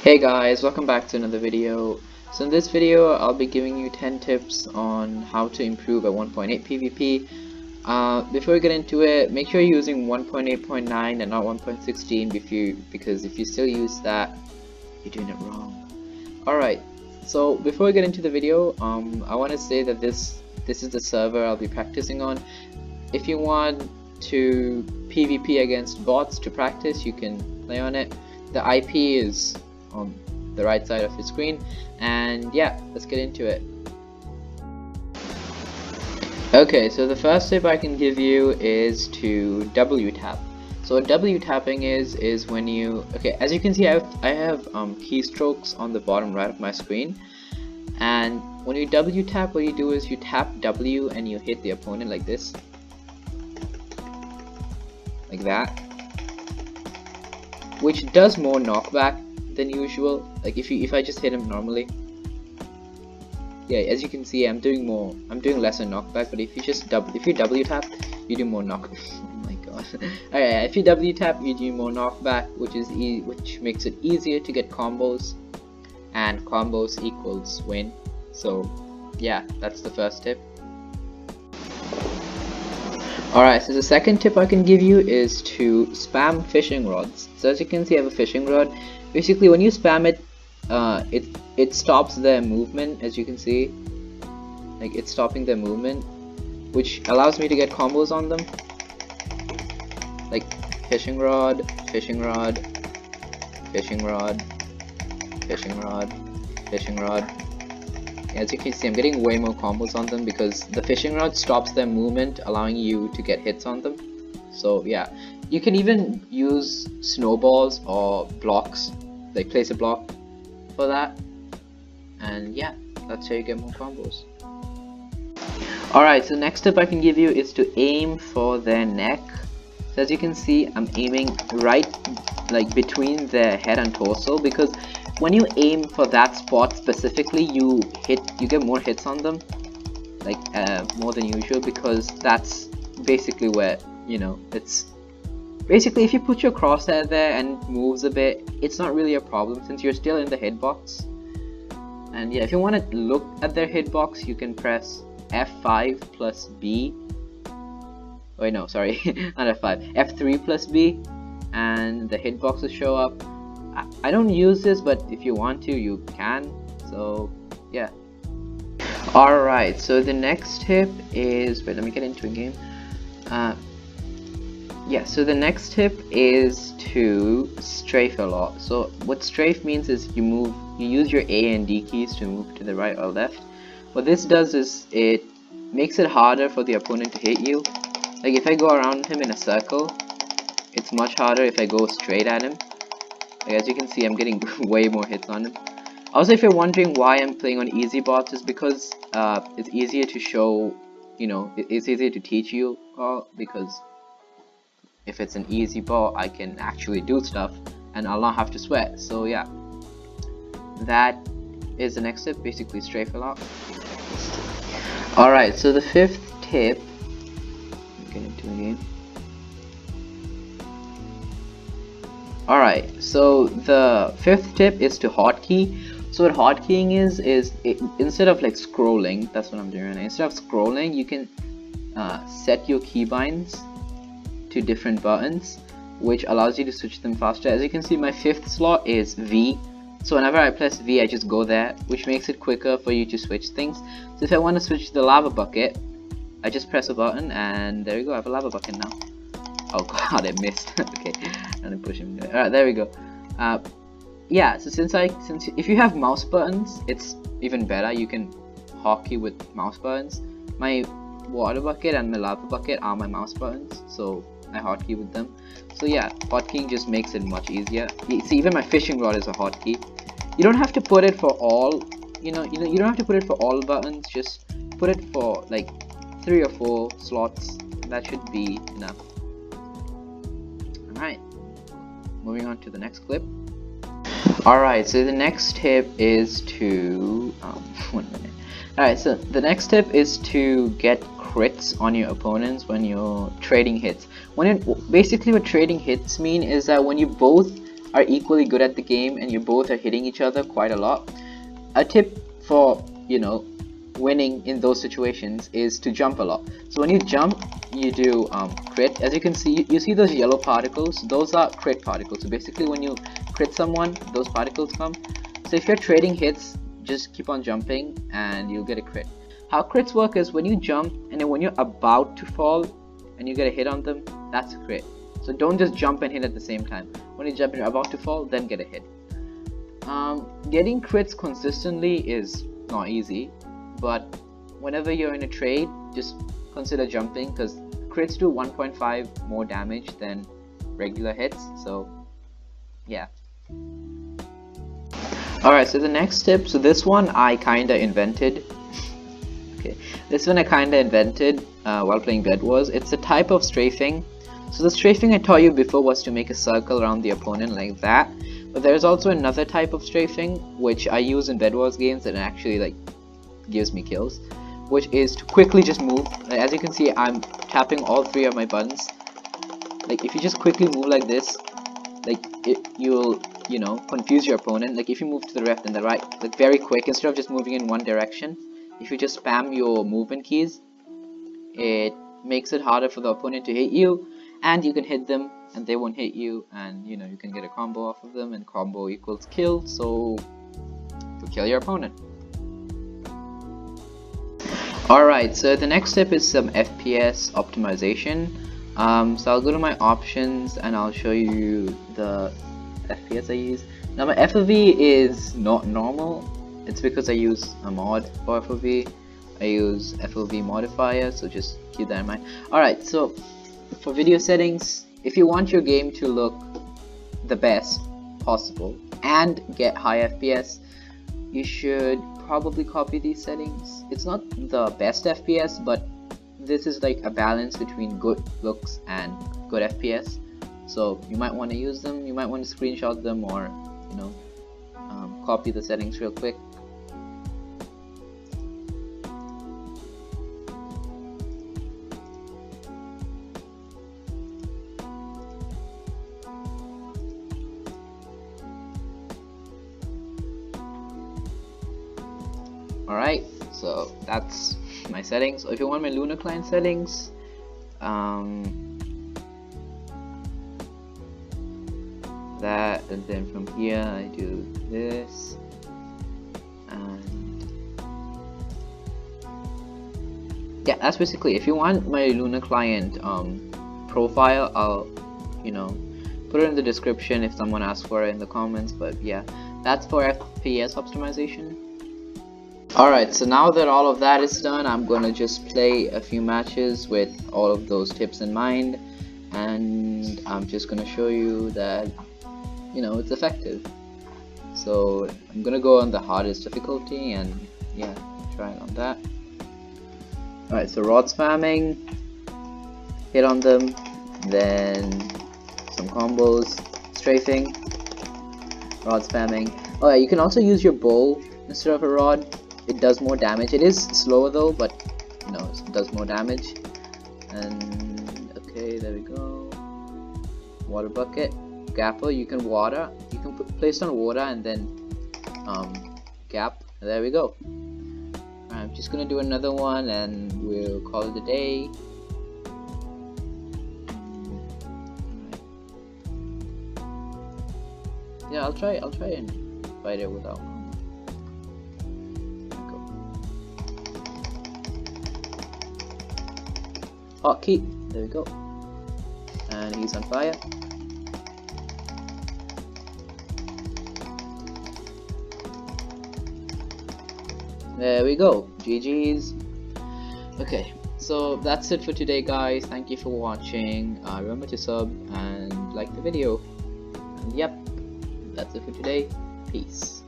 Hey guys, welcome back to another video. So in this video I'll be giving you 10 tips on how to improve at 1.8 PvP. Before we get into it, make sure you're using 1.8.9 and not 1.16 because if you still use that, you're doing it wrong. Alright, so before we get into the video, I want to say that this is the server I'll be practicing on. If you want to PvP against bots to practice, you can play on it. The IP is on the right side of your screen, and yeah, let's get into it. Okay, so the first tip I can give you is to W tap. So what W tapping is when you, okay, as you can see I have keystrokes on the bottom right of my screen, and when you W tap, what you do is you tap W and you hit the opponent like this, like that, which does more knockback than usual. Like if I just hit him normally, yeah, as you can see I'm doing lesser knockback, but if you W tap, you do more knock. Oh my god. Alright, if you W tap, you do more knockback, which makes it easier to get combos, and combos equals win. So yeah, that's the first tip. Alright, so the second tip I can give you is to spam fishing rods. So as you can see I have a fishing rod. Basically when you spam it, it stops their movement. As you can see, like it's stopping their movement, which allows me to get combos on them, like fishing rod, fishing rod, fishing rod, fishing rod, fishing rod. As you can see, I'm getting way more combos on them because the fishing rod stops their movement, allowing you to get hits on them. So yeah, you can even use snowballs or blocks, like place a block for that, and yeah, that's how you get more combos. Alright, so next tip I can give you is to aim for their neck. So as you can see, I'm aiming right like between their head and torso, because when you aim for that spot specifically, you get more hits on them, like more than usual, because that's basically where, you know, it's basically if you put your crosshair there and it moves a bit, it's not really a problem since you're still in the hitbox. And yeah, if you want to look at their hitbox, you can press F5 plus B. Wait, no, sorry, not F5, F3 plus B, and the hitbox will show up. I don't use this, but if you want to, you can. So yeah. Alright, so the next tip is, wait, let me get into a game. Yeah, so the next tip is to strafe a lot. So what strafe means is you use your A and D keys to move to the right or left. What this does is it makes it harder for the opponent to hit you. Like if I go around him in a circle, it's much harder if I go straight at him. Like as you can see, I'm getting way more hits on him. Also, if you're wondering why I'm playing on easy bots, is because it's easier to show, you know, it's easier to teach you all, because if it's an easy bot, I can actually do stuff and I'll not have to sweat. So yeah, that is the next tip, basically strafe a lot. Alright, so the fifth tip, get into the game. Alright, so the fifth tip is to hotkey. So what hotkeying is instead of like scrolling, that's what I'm doing right now. Instead of scrolling, you can set your keybinds to different buttons, which allows you to switch them faster. As you can see, my fifth slot is V. So whenever I press V, I just go there, which makes it quicker for you to switch things. So if I want to switch the lava bucket, I just press a button, and there you go, I have a lava bucket now. Oh god, I missed. Okay, I'm gonna push him. Alright, there we go. Yeah, so since if you have mouse buttons, it's even better. You can hotkey with mouse buttons. My water bucket and my lava bucket are my mouse buttons, so I hotkey with them. So yeah, hotkeying just makes it much easier. You see, even my fishing rod is a hotkey. You don't have to put it for all, you don't have to put it for all buttons. Just put it for like 3 or 4 slots. That should be enough. Alright, moving on to the next clip. Alright, so the next tip is to 1 minute. Alright, so the next tip is to get crits on your opponents when you're trading hits. Basically what trading hits mean is that when you both are equally good at the game and you both are hitting each other quite a lot, a tip for, you know, winning in those situations is to jump a lot. So when you jump, you do crit. As you can see, you see those yellow particles, those are crit particles. So basically when you crit someone, those particles come. So if you're trading hits, just keep on jumping and you'll get a crit. How crits work is when you jump and then when you're about to fall and you get a hit on them, that's a crit. So don't just jump and hit at the same time. When you jump and you're about to fall, then get a hit. Getting crits consistently is not easy, but whenever you're in a trade, just consider jumping, because crits do 1.5 more damage than regular hits. So yeah. Alright, so the next tip, so this one I kinda invented. Okay, this one I kinda invented while playing Bed Wars. It's a type of strafing. So the strafing I taught you before was to make a circle around the opponent like that. But there's also another type of strafing which I use in Bed Wars games that actually like gives me kills, which is to quickly just move. As you can see, I'm tapping all three of my buttons. Like if you just quickly move like this, like you'll, you know, confuse your opponent. Like if you move to the left and the right, like very quick, instead of just moving in one direction, if you just spam your movement keys, it makes it harder for the opponent to hit you, and you can hit them and they won't hit you, and you know, you can get a combo off of them, and combo equals kill, so you kill your opponent. Alright, so the next step is some FPS optimization. So I'll go to my options and I'll show you the FPS I use. Now my FOV is not normal. It's because I use a mod for FOV. I use FOV modifier, so just keep that in mind. Alright, so for video settings, if you want your game to look the best possible and get high FPS, you should probably copy these settings. It's not the best FPS, but this is like a balance between good looks and good FPS. So you might want to use them, you might want to screenshot them, or you know, copy the settings real quick. Alright, so that's my settings. So if you want my Lunar client settings, that, and then from here I do this, and yeah, that's basically. If you want my Lunar client profile, I'll, you know, put it in the description if someone asks for it in the comments. But yeah, that's for FPS optimization. Alright, so now that all of that is done, I'm gonna just play a few matches with all of those tips in mind, and I'm just gonna show you that, you know, it's effective. So I'm gonna go on the hardest difficulty, and yeah, try it on that. Alright, so rod spamming, hit on them, then some combos, strafing, rod spamming. Oh yeah, you can also use your bow instead of a rod. It does more damage. It is slower though, but you know, it does more damage. And okay, there we go. Water bucket, gapper. You can water. You can place on water and then gap. There we go. I'm just gonna do another one and we'll call it a day. Yeah, I'll try and fight it without. Hotkey, there we go, and he's on fire. There we go, GG's. Okay, so that's it for today guys. Thank you for watching. Remember to sub and like the video, and yep, that's it for today. Peace.